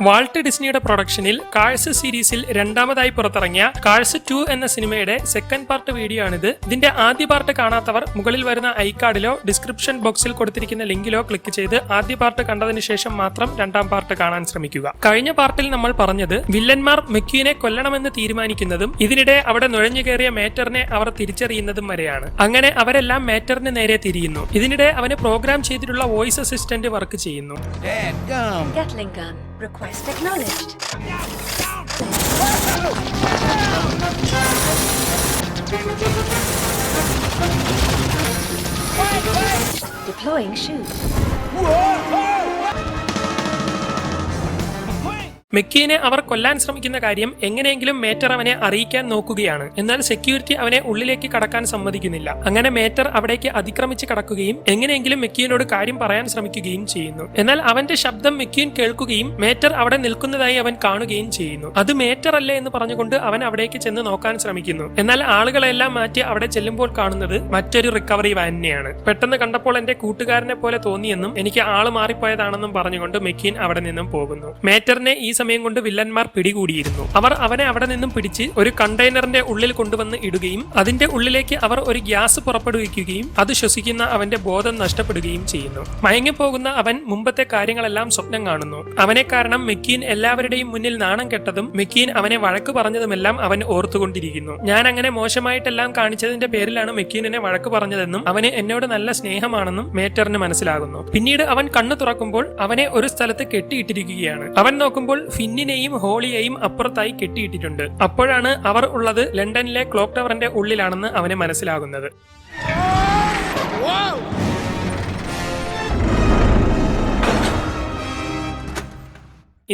Walt ഡിസ്നിയുടെ പ്രൊഡക്ഷനിൽ cars സീരീസിൽ രണ്ടാമതായി പുറത്തിറങ്ങിയ കാഴ്സ് 2 എന്ന സിനിമയുടെ സെക്കൻഡ് പാർട്ട് വീഡിയോ ആണിത്. ഇതിന്റെ ആദ്യ പാർട്ട് കാണാത്തവർ മുകളിൽ വരുന്ന ഐക്കാർഡിലോ ഡിസ്ക്രിപ്ഷൻ ബോക്സിൽ കൊടുത്തിരിക്കുന്ന ലിങ്കിലോ ക്ലിക്ക് ചെയ്ത് ആദ്യ പാർട്ട് കണ്ടതിന് ശേഷം മാത്രം രണ്ടാം പാർട്ട് കാണാൻ ശ്രമിക്കുക. കഴിഞ്ഞ പാർട്ടിൽ നമ്മൾ പറഞ്ഞത് വില്ലന്മാർ മെക്യൂനെ കൊല്ലണമെന്ന് തീരുമാനിക്കുന്നതും ഇതിനിടെ അവിടെ നുഴഞ്ഞു കയറിയ മേറ്ററിനെ അവർ തിരിച്ചറിയുന്നതും വരെയാണ്. അങ്ങനെ അവരെല്ലാം മേറ്ററിന് നേരെ തിരിയുന്നു. ഇതിനിടെ അവന് പ്രോഗ്രാം ചെയ്തിട്ടുള്ള വോയിസ് അസിസ്റ്റന്റ് വർക്ക് ചെയ്യുന്നു. Gatling gun. Request acknowledged. Deploying chute. മെക്കീനെ അവർ കൊല്ലാൻ ശ്രമിക്കുന്ന കാര്യം എങ്ങനെയെങ്കിലും മേറ്റർ അവനെ അറിയിക്കാൻ നോക്കുകയാണ്. എന്നാൽ സെക്യൂരിറ്റി അവനെ ഉള്ളിലേക്ക് കടക്കാൻ സമ്മതിക്കുന്നില്ല. അങ്ങനെ മേറ്റർ അവിടേക്ക് അതിക്രമിച്ച് കടക്കുകയും എങ്ങനെയെങ്കിലും മെക്കീനോട് കാര്യം പറയാൻ ശ്രമിക്കുകയും ചെയ്യുന്നു. എന്നാൽ അവന്റെ ശബ്ദം മെക്കീൻ കേൾക്കുകയും മേറ്റർ അവിടെ നിൽക്കുന്നതായി അവൻ കാണുകയും ചെയ്യുന്നു. അത് മേറ്റർ അല്ലേ എന്ന് പറഞ്ഞുകൊണ്ട് അവൻ അവിടേക്ക് ചെന്ന് നോക്കാൻ ശ്രമിക്കുന്നു. എന്നാൽ ആളുകളെല്ലാം മാറ്റി അവിടെ ചെല്ലുമ്പോൾ കാണുന്നത് മറ്റൊരു റിക്കവറി വാനിനെയാണ്. പെട്ടെന്ന് കണ്ടപ്പോൾ എന്റെ കൂട്ടുകാരനെ പോലെ തോന്നിയെന്നും എനിക്ക് ആള് മാറിപ്പോയതാണെന്നും പറഞ്ഞുകൊണ്ട് മെക്കീൻ അവിടെ നിന്നും പോകുന്നു. മേറ്ററിനെ ഈ സമയം കൊണ്ട് വില്ലന്മാർ പിടികൂടിയിരുന്നു. അവർ അവനെ അവിടെ നിന്നും പിടിച്ച് ഒരു കണ്ടെയ്നറിന്റെ ഉള്ളിൽ കൊണ്ടുവന്ന് ഇടുകയും അതിന്റെ ഉള്ളിലേക്ക് അവർ ഒരു ഗ്യാസ് പുറപ്പെടുവിക്കുകയും അത് ശ്വസിക്കുന്ന അവന്റെ ബോധം നഷ്ടപ്പെടുകയും ചെയ്യുന്നു. മയങ്ങിപ്പോകുന്ന അവൻ മുമ്പത്തെ കാര്യങ്ങളെല്ലാം സ്വപ്നം കാണുന്നു. അവനെ കാരണം മെക്കീൻ എല്ലാവരുടെയും മുന്നിൽ നാണം കെട്ടതും മെക്കീൻ അവനെ വഴക്ക് പറഞ്ഞതുമെല്ലാം അവൻ ഓർത്തുകൊണ്ടിരിക്കുന്നു. ഞാൻ അങ്ങനെ മോശമായിട്ടെല്ലാം കാണിച്ചതിന്റെ പേരിലാണ് മെക്കീനെ വഴക്ക് പറഞ്ഞതെന്നും അവന് എന്നോട് നല്ല സ്നേഹമാണെന്നും മേറ്ററിന് മനസ്സിലാകുന്നു. പിന്നീട് അവൻ കണ്ണു തുറക്കുമ്പോൾ അവനെ ഒരു സ്ഥലത്ത് കെട്ടിയിട്ടിരിക്കുകയാണ്. അവൻ നോക്കുമ്പോൾ ഫിന്നിനെയും ഹോളിയെയും അപ്പുറത്തായി കെട്ടിയിട്ടിട്ടുണ്ട്. അപ്പോഴാണ് അവർ ഉള്ളത് ലണ്ടനിലെ ക്ലോക്ക് ടവറിന്റെ ഉള്ളിലാണെന്ന് അവന് മനസ്സിലാകുന്നത്.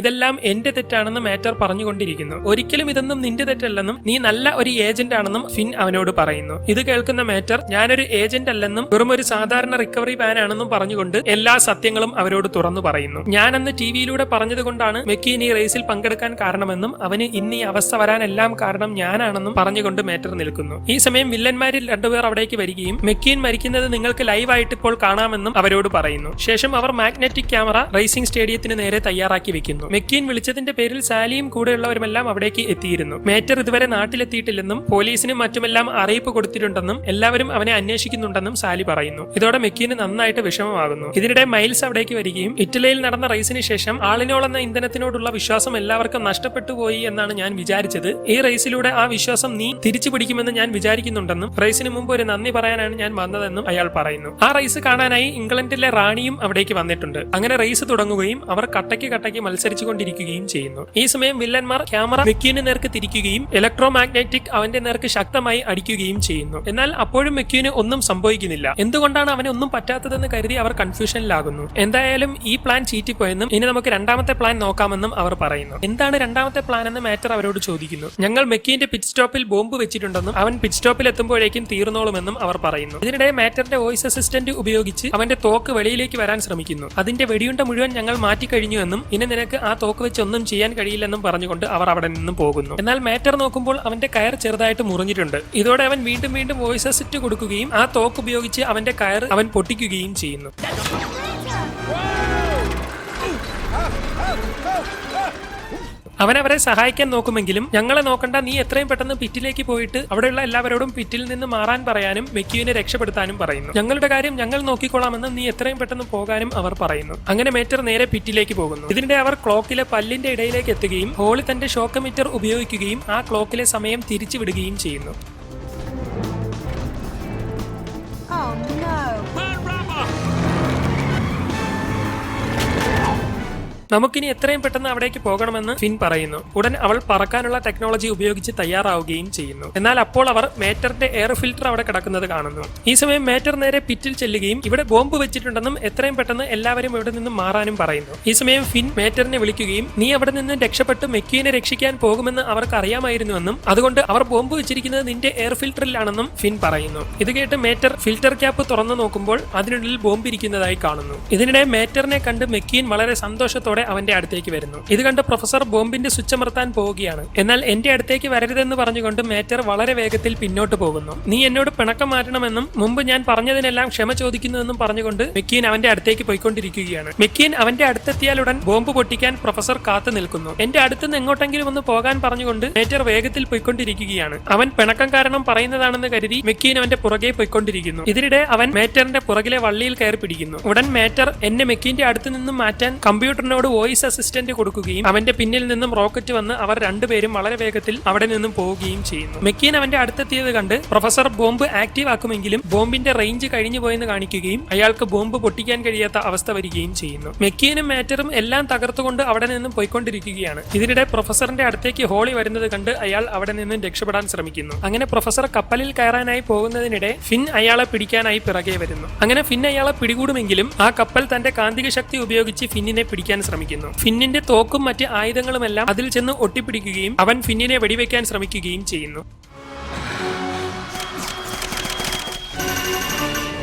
ഇതെല്ലാം എന്റെ തെറ്റാണെന്ന് മാറ്റർ പറഞ്ഞുകൊണ്ടിരിക്കുന്നു. ഒരിക്കലും ഇതൊന്നും നിന്റെ തെറ്റല്ലെന്നും നീ നല്ല ഒരു ഏജന്റ് ആണെന്നും ഫിൻ അവനോട് പറയുന്നു. ഇത് കേൾക്കുന്ന മാറ്റർ ഞാനൊരു ഏജന്റ് അല്ലെന്നും വെറും ഒരു സാധാരണ റിക്കവറി വാൻ ആണെന്നും പറഞ്ഞുകൊണ്ട് എല്ലാ സത്യങ്ങളും അവരോട് തുറന്നു പറയുന്നു. ഞാൻ അന്ന് ടിവിയിലൂടെ പറഞ്ഞതുകൊണ്ടാണ് മെക്കീൻ ഈ റേസിൽ പങ്കെടുക്കാൻ കാരണമെന്നും അവന് ഇന്ന് ഈ അവസ്ഥ വരാനെല്ലാം കാരണം ഞാനാണെന്നും പറഞ്ഞുകൊണ്ട് മാറ്റർ നിൽക്കുന്നു. ഈ സമയം വില്ലന്മാരിൽ രണ്ടുപേർ അവിടേക്ക് വരികയും മെക്കീൻ മരിക്കുന്നത് നിങ്ങൾക്ക് ലൈവായിട്ട് ഇപ്പോൾ കാണാമെന്നും അവരോട് പറയുന്നു. ശേഷം അവർ മാഗ്നറ്റിക് ക്യാമറ റേസിംഗ് സ്റ്റേഡിയത്തിന് നേരെ തയ്യാറാക്കി വെക്കുന്നു. മെക്കീൻ വിളിച്ചതിന്റെ പേരിൽ സാലിയും കൂടെയുള്ളവരുമെല്ലാം അവിടേക്ക് എത്തിയിരുന്നു. മേറ്റർ ഇതുവരെ നാട്ടിലെത്തിയിട്ടില്ലെന്നും പോലീസിനും മറ്റുമെല്ലാം അറിയിപ്പ് കൊടുത്തിട്ടുണ്ടെന്നും എല്ലാവരും അവനെ അന്വേഷിക്കുന്നുണ്ടെന്നും സാലി പറയുന്നു. ഇതോടെ മെക്കീന് നന്നായിട്ട് വിഷമമാകുന്നു. ഇതിനിടെ മൈൽസ് അവിടേക്ക് വരികയും ഇറ്റലിയിൽ നടന്ന റേസിന് ശേഷം ആളിനോൾ എന്ന ഇന്ധനത്തിനോടുള്ള വിശ്വാസം എല്ലാവർക്കും നഷ്ടപ്പെട്ടു പോയി എന്നാണ് ഞാൻ വിചാരിച്ചത്. ഈ റേസിലൂടെ ആ വിശ്വാസം നീ തിരിച്ചു പിടിക്കുമെന്ന് ഞാൻ വിചാരിക്കുന്നുണ്ടെന്നും റേസിന് മുമ്പ് ഒരു നന്ദി പറയാനാണ് ഞാൻ വന്നതെന്നും അയാൾ പറയുന്നു. ആ റേസ് കാണാനായി ഇംഗ്ലണ്ടിലെ റാണിയും അവിടേക്ക് വന്നിട്ടുണ്ട്. അങ്ങനെ റേസ് തുടങ്ങുകയും അവർ കട്ടയ്ക്ക് കൊണ്ടിരിക്കുകയും ചെയ്യുന്നു. ഈ സമയം വില്ലന്മാർ ക്യാമറ മെക്യൂന് നേർക്ക് തിരിക്കുകയും ഇലക്ട്രോ മാഗ്നറ്റിക് അവന്റെ നേർക്ക് ശക്തമായി അടിക്കുകയും ചെയ്യുന്നു. എന്നാൽ അപ്പോഴും മെക്യൂന് ഒന്നും സംഭവിക്കുന്നില്ല. എന്തുകൊണ്ടാണ് അവനെ ഒന്നും പറ്റാത്തതെന്ന് കരുതി അവർ കൺഫ്യൂഷനിലാകുന്നു. എന്തായാലും ഈ പ്ലാൻ ചീറ്റിപ്പോയെന്നും ഇനി നമുക്ക് രണ്ടാമത്തെ പ്ലാൻ നോക്കാമെന്നും അവർ പറയുന്നു. എന്താണ് രണ്ടാമത്തെ പ്ലാൻ എന്ന് മാറ്റർ അവരോട് ചോദിക്കുന്നു. ഞങ്ങൾ മെക്യൂന്റെ പിറ്റ് സ്റ്റോപ്പിൽ ബോംബ് വെച്ചിട്ടുണ്ടെന്നും അവൻ പിറ്റ് സ്റ്റോപ്പിൽ എത്തുമ്പോഴേക്കും തീർന്നോളുമെന്നും അവർ പറയുന്നു. ഇതിനിടെ മാറ്ററിന്റെ വോയിസ് അസിസ്റ്റന്റ് ഉപയോഗിച്ച് അവന്റെ തോക്ക് വെളിയിലേക്ക് വരാൻ ശ്രമിക്കുന്നു. അതിന്റെ വെടിയുണ്ട മുഴുവൻ ഞങ്ങൾ മാറ്റിക്കഴിഞ്ഞുവെന്നും ഇനി നിനക്ക് ആ തോക്ക് വെച്ച് ഒന്നും ചെയ്യാൻ കഴിയില്ലെന്നും പറഞ്ഞുകൊണ്ട് അവർ അവിടെ നിന്നും പോകുന്നു. എന്നാൽ മാറ്റർ നോക്കുമ്പോൾ അവന്റെ കയർ ചെറുതായിട്ട് മുറിഞ്ഞിട്ടുണ്ട്. ഇതോടെ അവൻ വീണ്ടും വോയിസ് അസിസ്റ്റ് കൊടുക്കുകയും ആ തോക്ക് ഉപയോഗിച്ച് അവന്റെ കയർ അവൻ പൊട്ടിക്കുകയും ചെയ്യുന്നു. അവൻ അവരെ സഹായിക്കാൻ നോക്കുമെങ്കിലും ഞങ്ങളെ നോക്കണ്ട, നീ എത്രയും പെട്ടെന്ന് പിറ്റിലേക്ക് പോയിട്ട് അവിടെയുള്ള എല്ലാവരോടും പിറ്റിൽ നിന്ന് മാറാൻ പറയാനും മെക്യൂനെ രക്ഷപ്പെടുത്താനും പറയുന്നു. ഞങ്ങളുടെ കാര്യം ഞങ്ങൾ നോക്കിക്കൊള്ളാമെന്ന് നീ എത്രയും പെട്ടെന്ന് പോകാനും അവർ പറയുന്നു. അങ്ങനെ മേറ്റർ നേരെ പിറ്റിലേക്ക് പോകുന്നു. ഇതിനിടെ അവർ ക്ലോക്കിലെ പല്ലിന്റെ ഇടയിലേക്ക് എത്തുകയും ഹോളി തന്റെ ഷോക്കമീറ്റർ ഉപയോഗിക്കുകയും ആ ക്ലോക്കിലെ സമയം തിരിച്ചു വിടുകയും ചെയ്യുന്നു. നമുക്കിനി എത്രയും പെട്ടെന്ന് അവിടേക്ക് പോകണമെന്ന് ഫിൻ പറയുന്നു. ഉടൻ അവൾ പറക്കാനുള്ള ടെക്നോളജി ഉപയോഗിച്ച് തയ്യാറാവുകയും ചെയ്യുന്നു. എന്നാൽ അപ്പോൾ അവർ മേറ്ററിന്റെ എയർ ഫിൽറ്റർ അവിടെ കിടക്കുന്നത് കാണുന്നു. ഈ സമയം മേറ്റർ നേരെ പിറ്റിൽ ചെല്ലുകയും ഇവിടെ ബോംബ് വെച്ചിട്ടുണ്ടെന്നും എത്രയും പെട്ടെന്ന് എല്ലാവരും ഇവിടെ നിന്നും മാറാനും പറയുന്നു. ഈ സമയം ഫിൻ മേറ്ററിനെ വിളിക്കുകയും നീ അവിടെ നിന്ന് രക്ഷപ്പെട്ട് മെക്യൂനെ രക്ഷിക്കാൻ പോകുമെന്ന് അവർക്ക് അറിയാമായിരുന്നുവെന്നും അതുകൊണ്ട് അവർ ബോംബ് വെച്ചിരിക്കുന്നത് നിന്റെ എയർ ഫിൽറ്ററിലാണെന്നും ഫിൻ പറയുന്നു. ഇത് കേട്ട് മേറ്റർ ഫിൽറ്റർ ക്യാപ്പ് തുറന്നു നോക്കുമ്പോൾ അതിനുള്ളിൽ ബോംബ് ഇരിക്കുന്നതായി കാണുന്നു. ഇതിനിടെ മേറ്ററിനെ കണ്ട് മെക്യൂൻ വളരെ സന്തോഷത്തോടെ അവന്റെ അടുത്തേക്ക് വരുന്നു. ഇത് കണ്ട് പ്രൊഫസർ ബോംബിന്റെ സ്വിച്ച് അമർത്താൻ പോവുകയാണ്. എന്നാൽ എന്റെ അടുത്തേക്ക് വരരുതെന്ന് പറഞ്ഞുകൊണ്ട് മേറ്റർ വളരെ വേഗത്തിൽ പിന്നോട്ട് പോകുന്നു. നീ എന്നോട് പിണക്കം മാറ്റണമെന്നും മുമ്പ് ഞാൻ പറഞ്ഞതിനെല്ലാം ക്ഷമ ചോദിക്കുന്നുവെന്നും പറഞ്ഞുകൊണ്ട് മെക്കീൻ അവന്റെ അടുത്തേക്ക് പോയിക്കൊണ്ടിരിക്കുകയാണ്. മെക്കീൻ അവന്റെ അടുത്തെത്തിയാലുടൻ ബോംബ് പൊട്ടിക്കാൻ പ്രൊഫസർ കാത്തു നിൽക്കുന്നു. എന്റെ അടുത്തുനിന്ന് എങ്ങോട്ടെങ്കിലും ഒന്ന് പോകാൻ പറഞ്ഞുകൊണ്ട് മേറ്റർ വേഗത്തിൽ പോയിക്കൊണ്ടിരിക്കുകയാണ്. അവൻ പിണക്കം കാരണം പറയുന്നതാണെന്ന് കരുതി മെക്കീൻ അവന്റെ പുറകെ പോയിക്കൊണ്ടിരിക്കുന്നു. ഇതിനിടെ അവൻ മേറ്ററിന്റെ പുറകിലെ വള്ളിയിൽ കയറി പിടിക്കുന്നു. ഉടൻ മേറ്റർ എന്നെ മെക്കീന്റെ അടുത്ത് നിന്നും മാറ്റാൻ കമ്പ്യൂട്ടറിനോട് വോയിസ് അസിസ്റ്റന്റ് കൊടുക്കുകയും അവന്റെ പിന്നിൽ നിന്നും റോക്കറ്റ് വന്ന് അവർ രണ്ടുപേരും വളരെ വേഗത്തിൽ അവിടെ നിന്നും പോവുകയും ചെയ്യുന്നു. മെക്കീൻ അവന്റെ അടുത്തെത്തിയത് കണ്ട് പ്രൊഫസർ ബോംബ് ആക്റ്റീവ് ആക്കുമെങ്കിലും ബോംബിന്റെ റേഞ്ച് കഴിഞ്ഞു പോയെന്ന് കാണിക്കുകയും അയാൾക്ക് ബോംബ് പൊട്ടിക്കാൻ കഴിയാത്ത അവസ്ഥ വരികയും ചെയ്യുന്നു. മെക്കീനും മാറ്ററും എല്ലാം തകർത്തുകൊണ്ട് അവിടെ നിന്നും പോയിക്കൊണ്ടിരിക്കുകയാണ്. ഇതിനിടെ പ്രൊഫസറിന്റെ അടുത്തേക്ക് ഹോളി വരുന്നത് കണ്ട് അയാൾ അവിടെ നിന്നും രക്ഷപ്പെടാൻ ശ്രമിക്കുന്നു. അങ്ങനെ പ്രൊഫസർ കപ്പലിൽ കയറാനായി പോകുന്നതിനിടെ ഫിൻ അയാളെ പിടിക്കാനായി പിറകെ വരുന്നു. അങ്ങനെ ഫിൻ അയാളെ പിടികൂടുമെങ്കിലും ആ കപ്പൽ തന്റെ കാന്തിക ശക്തി ഉപയോഗിച്ച് ഫിന്നിനെ പിടിക്കാൻ ശ്രമിക്കുന്നു. ഫിന്നിന്റെ തോക്കും മറ്റ് ആയുധങ്ങളുമെല്ലാം അതിൽ ചെന്ന് ഒട്ടിപ്പിടിക്കുകയും അവൻ ഫിന്നിനെ വെടിവെക്കാൻ ശ്രമിക്കുകയും ചെയ്യുന്നു.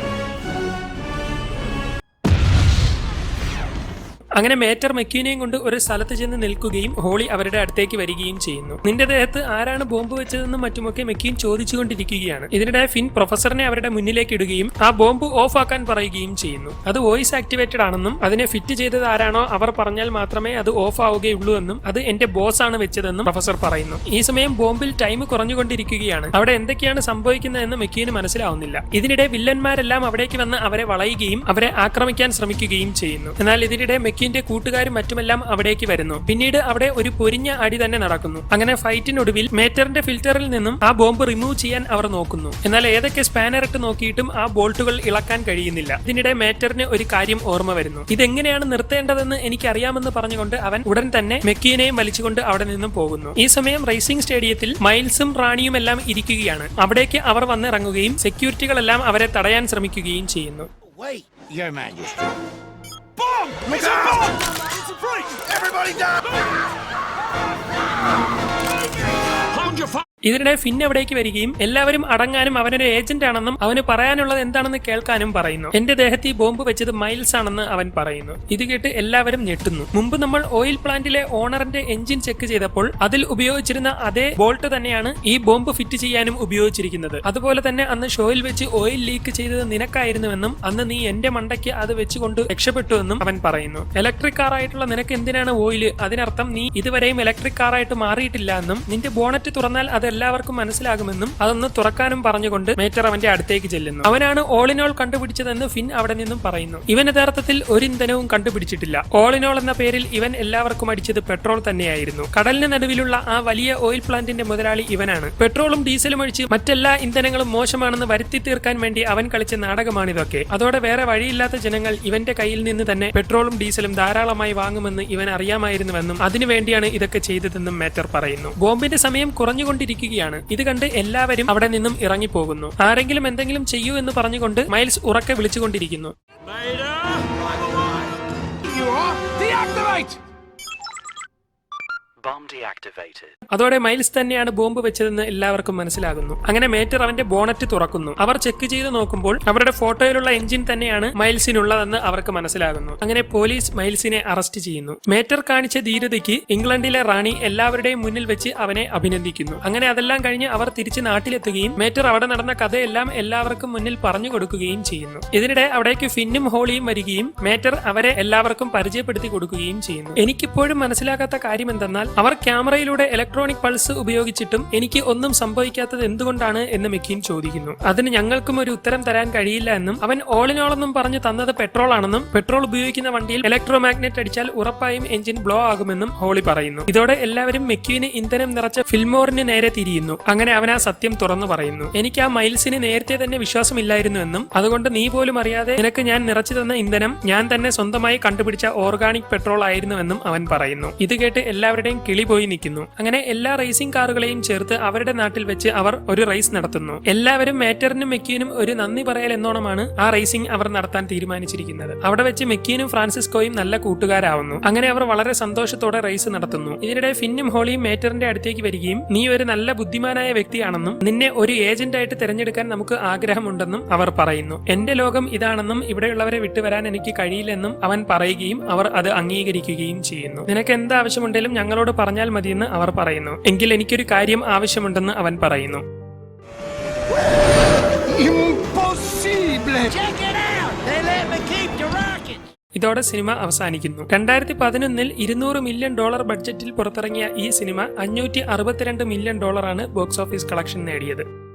അങ്ങനെ മേറ്റർ മെക്യൂനെയും കൊണ്ട് ഒരു സ്ഥലത്ത് ചെന്ന് നിൽക്കുകയും ഹോളി അവരുടെ അടുത്തേക്ക് വരികയും ചെയ്യുന്നു. നിന്റെ ദേഹത്ത് ആരാണ് ബോംബ് വെച്ചതെന്നും മറ്റുമൊക്കെ മെക്യൂൻ ചോദിച്ചുകൊണ്ടിരിക്കുകയാണ്. ഇതിനിടെ ഫിൻ പ്രൊഫസറിനെ അവരുടെ മുന്നിലേക്ക് ഇടുകയും ആ ബോംബ് ഓഫ് ആക്കാൻ പറയുകയും ചെയ്യുന്നു. അത് വോയിസ് ആക്ടിവേറ്റഡ് ആണെന്നും അതിനെ ഫിറ്റ് ചെയ്തത് ആരാണോ അവർ പറഞ്ഞാൽ മാത്രമേ അത് ഓഫ് ആവുകയുള്ളൂ എന്നും അത് എന്റെ ബോസ് ആണ് വെച്ചതെന്നും പ്രൊഫസർ പറയുന്നു. ഈ സമയം ബോംബിൽ ടൈം കുറഞ്ഞുകൊണ്ടിരിക്കുകയാണ്. അവിടെ എന്തൊക്കെയാണ് സംഭവിക്കുന്നതെന്ന് മെക്യൂന് മനസ്സിലാവുന്നില്ല. ഇതിനിടെ വില്ലന്മാരെല്ലാം അവിടേക്ക് വന്ന് അവരെ വളയുകയും അവരെ ആക്രമിക്കാൻ ശ്രമിക്കുകയും ചെയ്യുന്നു. എന്നാൽ ഇതിനിടെ ന്റെ കൂട്ടുകാരും മറ്റുമെല്ലാം അവിടേക്ക് വരുന്നു. പിന്നീട് അവിടെ ഒരു പൊരിഞ്ഞ അടി തന്നെ നടക്കുന്നു. അങ്ങനെ ഫൈറ്റിനൊടുവിൽ മേറ്ററിന്റെ ഫിൽറ്ററിൽ നിന്നും ആ ബോംബ് റിമൂവ് ചെയ്യാൻ അവർ നോക്കുന്നു. എന്നാൽ ഏതൊക്കെ സ്പാനർ ഇട്ട് നോക്കിയിട്ടും ആ ബോൾട്ടുകൾ ഇളക്കാൻ കഴിയുന്നില്ല. ഇതിനിടെ മേറ്ററിന് ഒരു കാര്യം ഓർമ്മ വരുന്നു. ഇതെങ്ങനെയാണ് നിർത്തേണ്ടതെന്ന് എനിക്കറിയാമെന്ന് പറഞ്ഞുകൊണ്ട് അവൻ ഉടൻ തന്നെ മെക്കീനെയും വലിച്ചുകൊണ്ട് അവിടെ നിന്നും പോകുന്നു. ഈ സമയം റേസിംഗ് സ്റ്റേഡിയത്തിൽ മൈൽസും റാണിയും എല്ലാം ഇരിക്കുകയാണ്. അവിടേക്ക് അവർ വന്നിറങ്ങുകയും സെക്യൂരിറ്റികളെല്ലാം അവരെ തടയാൻ ശ്രമിക്കുകയും ചെയ്യുന്നു. Bomb! It's a bomb! It's a break! Everybody down! Hold your fire! ഇതിനിടെ ഫിൻ അവിടേക്ക് വരികയും എല്ലാവരും അടങ്ങാനും അവനൊരു ഏജന്റ് ആണെന്നും അവന് പറയാനുള്ളത് എന്താണെന്ന് കേൾക്കാനും പറയുന്നു. എന്റെ ദേഹത്ത് ഈ ബോംബ് വെച്ചത് മൈൽസ് ആണെന്ന് അവൻ പറയുന്നു. ഇത് കേട്ട് എല്ലാവരും ഞെട്ടുന്നു. മുമ്പ് നമ്മൾ ഓയിൽ പ്ലാന്റിലെ ഓണറിന്റെ എഞ്ചിൻ ചെക്ക് ചെയ്തപ്പോൾ അതിൽ ഉപയോഗിച്ചിരുന്ന അതേ ബോൾട്ട് തന്നെയാണ് ഈ ബോംബ് ഫിറ്റ് ചെയ്യാനും ഉപയോഗിച്ചിരിക്കുന്നത്. അതുപോലെ തന്നെ അന്ന് ഷോയിൽ വെച്ച് ഓയിൽ ലീക്ക് ചെയ്തത് നിനക്കായിരുന്നുവെന്നും അന്ന് നീ എന്റെ മണ്ടയ്ക്ക് അത് വെച്ചുകൊണ്ട് രക്ഷപ്പെട്ടുവെന്നും അവൻ പറയുന്നു. ഇലക്ട്രിക് കാറായിട്ടുള്ള നിനക്ക് എന്തിനാണ് ഓയിൽ? അതിനർത്ഥം നീ ഇതുവരെയും ഇലക്ട്രിക് കാറായിട്ട് മാറിയിട്ടില്ല എന്നും നിന്റെ ബോണറ്റ് തുറന്നാൽ അത് എല്ലാവർക്കും മനസ്സിലാകുമെന്നും അതൊന്ന് തുറക്കാനും പറഞ്ഞുകൊണ്ട് മേറ്റർ അവന്റെ അടുത്തേക്ക് ചെല്ലുന്നു. അവനാണ് ഓൾ ഇൻ ഓൾ കണ്ടുപിടിച്ചതെന്ന് ഫിൻ അവിടെ നിന്നും പറയുന്നു. ഇവൻ യഥാർത്ഥത്തിൽ ഒരു ഇന്ധനവും കണ്ടുപിടിച്ചിട്ടില്ല. ഓൾ ഇൻ ഓൾ എന്ന പേരിൽ ഇവൻ എല്ലാവർക്കും അടിച്ചത് പെട്രോൾ തന്നെയായിരുന്നു. കടലിന് നടുവിലുള്ള ആ വലിയ ഓയിൽ പ്ലാന്റിന്റെ മുതലാളി ഇവനാണ്. പെട്രോളും ഡീസലും ഒഴിച്ച് മറ്റെല്ലാ ഇന്ധനങ്ങളും മോശമാണെന്ന് വരുത്തി തീർക്കാൻ വേണ്ടി അവൻ കളിച്ച നാടകമാണിതൊക്കെ. അതോടെ വേറെ വഴിയില്ലാത്ത ജനങ്ങൾ ഇവന്റെ കയ്യിൽ നിന്ന് തന്നെ പെട്രോളും ഡീസലും ധാരാളമായി വാങ്ങുമെന്ന് ഇവൻ അറിയാമായിരുന്നുവെന്നും അതിനുവേണ്ടിയാണ് ഇതൊക്കെ ചെയ്തതെന്നും മേറ്റർ പറയുന്നു. ബോംബിന്റെ സമയം കുറഞ്ഞുകൊണ്ടിരിക്കുകയാണ്. ഇത് കണ്ട് എല്ലാവരും അവിടെ നിന്നും ഇറങ്ങിപ്പോകുന്നു. ആരെങ്കിലും എന്തെങ്കിലും ചെയ്യൂ എന്ന് പറഞ്ഞുകൊണ്ട് മൈൽസ് ഉറക്കെ വിളിച്ചുകൊണ്ടിരിക്കുന്നു. അതോടെ മൈൽസ് തന്നെയാണ് ബോംബ് വെച്ചതെന്ന് എല്ലാവർക്കും മനസ്സിലാകുന്നു. അങ്ങനെ മേറ്റർ അവന്റെ ബോണറ്റ് തുറക്കുന്നു. അവർ ചെക്ക് ചെയ്ത് നോക്കുമ്പോൾ അവരുടെ ഫോട്ടോയിലുള്ള എഞ്ചിൻ തന്നെയാണ് മൈൽസിനുള്ളതെന്ന് അവർക്ക് മനസ്സിലാകുന്നു. അങ്ങനെ പോലീസ് മൈൽസിനെ അറസ്റ്റ് ചെയ്യുന്നു. മേറ്റർ കാണിച്ച ധീരതയ്ക്ക് ഇംഗ്ലണ്ടിലെ റാണി എല്ലാവരുടെയും മുന്നിൽ വെച്ച് അവനെ അഭിനന്ദിക്കുന്നു. അങ്ങനെ അതെല്ലാം കഴിഞ്ഞ് അവർ തിരിച്ച് നാട്ടിലെത്തുകയും മേറ്റർ അവിടെ നടന്ന കഥയെല്ലാം എല്ലാവർക്കും മുന്നിൽ പറഞ്ഞു കൊടുക്കുകയും ചെയ്യുന്നു. ഇതിനിടെ അവിടേക്ക് ഫിന്നും ഹോളിയും വരികയും മേറ്റർ അവരെ എല്ലാവർക്കും പരിചയപ്പെടുത്തി കൊടുക്കുകയും ചെയ്യുന്നു. എനിക്കിപ്പോഴും മനസ്സിലാകാത്ത കാര്യം എന്തെന്നാൽ അവർ ക്യാമറയിലൂടെ ഇലക്ട്രോണിക് പൾസ് ഉപയോഗിച്ചിട്ടും എനിക്ക് ഒന്നും സംഭവിക്കാത്തത് എന്തുകൊണ്ടാണ് എന്ന് മെക്കീൻ ചോദിക്കുന്നു. അതിന് ഞങ്ങൾക്കും ഒരു ഉത്തരം തരാൻ കഴിയില്ല എന്നും അവൻ ഓൾ ഇൻ ഓൾ എന്നും പറഞ്ഞു തന്നത് പെട്രോൾ ആണെന്നും പെട്രോൾ ഉപയോഗിക്കുന്ന വണ്ടിയിൽ ഇലക്ട്രോ മാഗ്നറ്റ് അടിച്ചാൽ ഉറപ്പായും എഞ്ചിൻ ബ്ലോ ആകുമെന്നും ഹോളി പറയുന്നു. ഇതോടെ എല്ലാവരും മെക്യൂന് ഇന്ധനം നിറച്ച ഫിൽമോറിന് നേരെ തിരിയുന്നു. അങ്ങനെ അവൻ ആ സത്യം തുറന്നു പറയുന്നു. എനിക്ക് ആ മൈൽസിന് നേരത്തെ തന്നെ വിശ്വാസമില്ലായിരുന്നു എന്നും അതുകൊണ്ട് നീ പോലും അറിയാതെ നിനക്ക് ഞാൻ നിറച്ചു തന്ന ഇന്ധനം ഞാൻ തന്നെ സ്വന്തമായി കണ്ടുപിടിച്ച ഓർഗാനിക് പെട്രോൾ ആയിരുന്നുവെന്നും അവൻ പറയുന്നു. ഇത് കേട്ട് എല്ലാവരുടെയും കിളി പോയി നിൽക്കുന്നു. അങ്ങനെ എല്ലാ റേസിംഗ് കാറുകളെയും ചേർത്ത് അവരുടെ നാട്ടിൽ വെച്ച് അവർ ഒരു റേസ് നടത്തുന്നു. എല്ലാവരും മേറ്ററിനും മെക്കീനും ഒരു നന്ദി പറയൽ എന്നോണമാണ് ആ റേസിംഗ് അവർ നടത്താൻ തീരുമാനിച്ചിരിക്കുന്നത്. അവിടെ വെച്ച് മെക്കീനും ഫ്രാൻസിസ്കോയും നല്ല കൂട്ടുകാരാവുന്നു. അങ്ങനെ അവർ വളരെ സന്തോഷത്തോടെ റേസ് നടത്തുന്നു. ഇതിനിടെ ഫിന്നും ഹോളിയും മേറ്ററിന്റെ അടുത്തേക്ക് വരികയും നീ ഒരു നല്ല ബുദ്ധിമാനായ വ്യക്തിയാണെന്നും നിന്നെ ഒരു ഏജന്റായിട്ട് തിരഞ്ഞെടുക്കാൻ നമുക്ക് ആഗ്രഹമുണ്ടെന്നും അവർ പറയുന്നു. എന്റെ ലോകം ഇതാണെന്നും ഇവിടെയുള്ളവരെ വിട്ടുവരാൻ എനിക്ക് കഴിയില്ലെന്നും അവൻ പറയുകയും അവർ അത് അംഗീകരിക്കുകയും ചെയ്യുന്നു. നിനക്ക് എന്ത് ആവശ്യമുണ്ടെങ്കിലും ഞങ്ങളോട് പറഞ്ഞാൽ മതിയെന്ന് അവർ പറയുന്നു. എങ്കിൽ എനിക്കൊരു കാര്യം ആവശ്യമുണ്ടെന്ന് അവൻ പറയുന്നു. Impossible! Check it out! They let me keep the rockets! ഇതോടെ സിനിമ അവസാനിക്കുന്നു. 2011 $200 മില്യൺ ബഡ്ജറ്റിൽ പുറത്തിറങ്ങിയ ഈ cinema $562 million box office collection നേടിയത്.